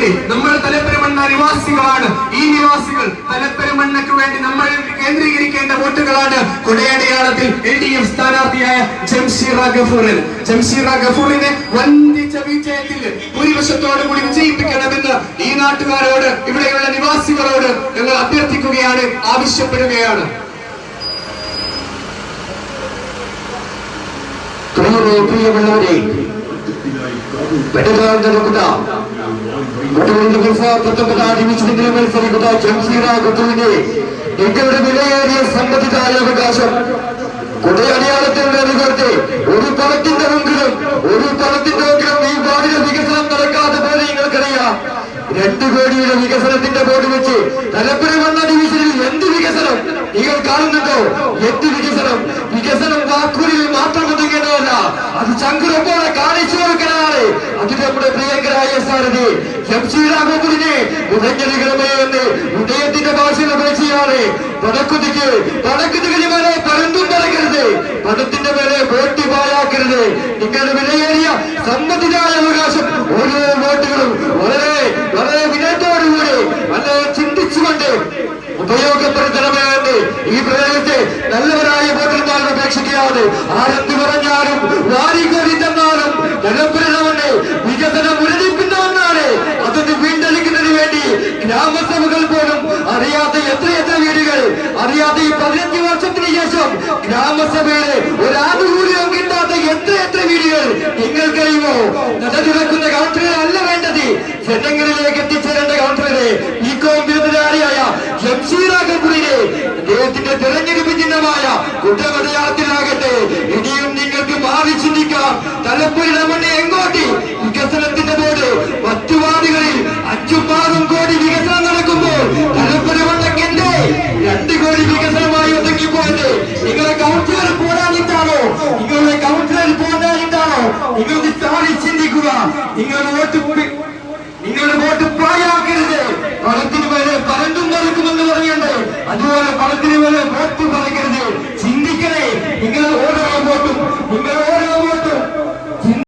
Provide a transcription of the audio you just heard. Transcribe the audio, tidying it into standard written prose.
വേണ്ടി നമ്മൾ തലപ്പെരുമണ്ണ നിവാസികളാണ്. ഈ നിവാസികൾ തലപ്പെരുമണ്ണയ്ക്ക് വേണ്ടി നമ്മൾ കേന്ദ്രീകരിക്കേണ്ട വോട്ടുകളാണ്. കൊടയടയാളത്തിൽ LDF സ്ഥാനാർത്ഥിയായ ജംഷീറ ഗഫൂറിനെ വൻപിച്ച വിജയത്തിൽ ഭൂരിപക്ഷത്തോടു കൂടി വിജയിപ്പിക്കണമെന്ന് ഈ നാട്ടുകാരോട്, ഇവിടെയുള്ള നിവാസികളോട് ഞങ്ങൾ അഭ്യർത്ഥിക്കുകയാണ്, ആവശ്യപ്പെടുകയാണ്. പ്രിയമുള്ളവരെ, മത്സരിക്കുന്ന ജംഷീറ ഗഫൂറിനെ നിങ്ങളുടെ വിലയേറിയ സമ്മതിദായ അവകാശം കൊടയടയാളത്തിന്റെ അനുഭവത്തെ ഒരു പണത്തിന്റെ മുമ്പിലും ഈ വാർഡിലെ വികസനം നടക്കാതെ പോലെ നിങ്ങൾക്കറിയാം. 2 കോടിയുടെ വികസനത്തിന്റെ ബോർഡ് വെച്ച് തലപ്പെരുമണ്ണ ഡിവിഷനിൽ എന്ത് വികസനം നിങ്ങൾ കാണുന്നുണ്ടോ? എന്ത് വികസനം വാക്കൂരിൽ മാത്രം ഒതുങ്ങേണ്ടതല്ല, അത് ചങ്കുറപ്പോടെ കാണിച്ചു കൊടുക്കലാണ്. അത് നമ്മുടെ പ്രിയങ്കരായ സാരഥി ജംഷീറ ഗഫൂറിനെ ഉടഞ്ഞെടുക്കണമേ എന്ന് ഉദയത്തിന്റെ ഭാഷയിൽ വിളിച്ചാണ്. പണക്കുതിക്ക് മേലെ പരന്തും പറക്കരുത്, പണത്തിന്റെ മേലെ വോട്ട് പാഴാക്കരുത്. നിങ്ങളുടെ വിലയേറിയ സമ്മതിദായ അവകാശം ഓരോ വോട്ടുകളും വളരെ വളരെ വിനയത്തോടുകൂടി വളരെ ചിന്തിച്ചുകൊണ്ട് ഉപയോഗപ്പെടുത്തണമേ എന്ന് ഈ പ്രദേശത്തെ നല്ലവരായ വോട്ടർമാർ അപേക്ഷിക്കുകയാണ്. ആരെന്ത് പറഞ്ഞാലും വാരികോരി തന്നാലും ജനപ്രതിനിധികളുടെ വികസനം മുരടിപ്പിക്കുന്നവന്നാണ്. അതൊന്ന് വീണ്ടെടുക്കുന്നതിന് വേണ്ടി ഗ്രാമസഭകൾ പോലും അറിയാത്ത എത്ര വീടുകൾ, അറിയാത്ത ഈ 15 വർഷത്തിന് ശേഷം ഗ്രാമസഭയിലെ ഒരു ആനുകൂല്യം കിട്ടാത്ത എത്ര വീടുകൾ നിങ്ങൾക്കറിയുമോ? നടക്കുന്ന കൗൺസിലർ അല്ല വേണ്ടത്, ജനങ്ങളിലേക്ക് എത്തിച്ചേരേണ്ട കൗൺസിലറെ ഈ ബിരുദധാരിയായ ജംഷീറ ഗഫൂറിനെ അദ്ദേഹത്തിന്റെ തെരഞ്ഞെടുപ്പ് ചിഹ്നമായ കുറ്റമടയാളത്തിലാകട്ടെ ഇനിയും നിങ്ങൾക്ക് മാറി ചിന്തിക്കാം. തലപ്പൊരുമണ്ണ എങ്ങോട്ട് വികസനത്തിന്റെ ബോർഡ് മറ്റു വാർഡുകളിൽ 5-6 കോടി വികസനം നടക്കുമ്പോൾ തലപ്പൊരുമണ്ണക്കെന്റെ 2 കോടി വികസനമായി ഒതുങ്ങിപ്പോയത് നിങ്ങളുടെ കൗൺസിലർ പോരാഞ്ഞിട്ടാണോ? നിങ്ങൾക്ക് താഴെ ചിന്തിക്കുക. നിങ്ങളുടെ വോട്ട് പാഴാക്കരുത്. പണത്തിന് മേലെ പരന്തും നടക്കുമെന്ന് പറയുന്നുണ്ട്, അതുപോലെ പണത്തിന് മേലെ വോട്ട്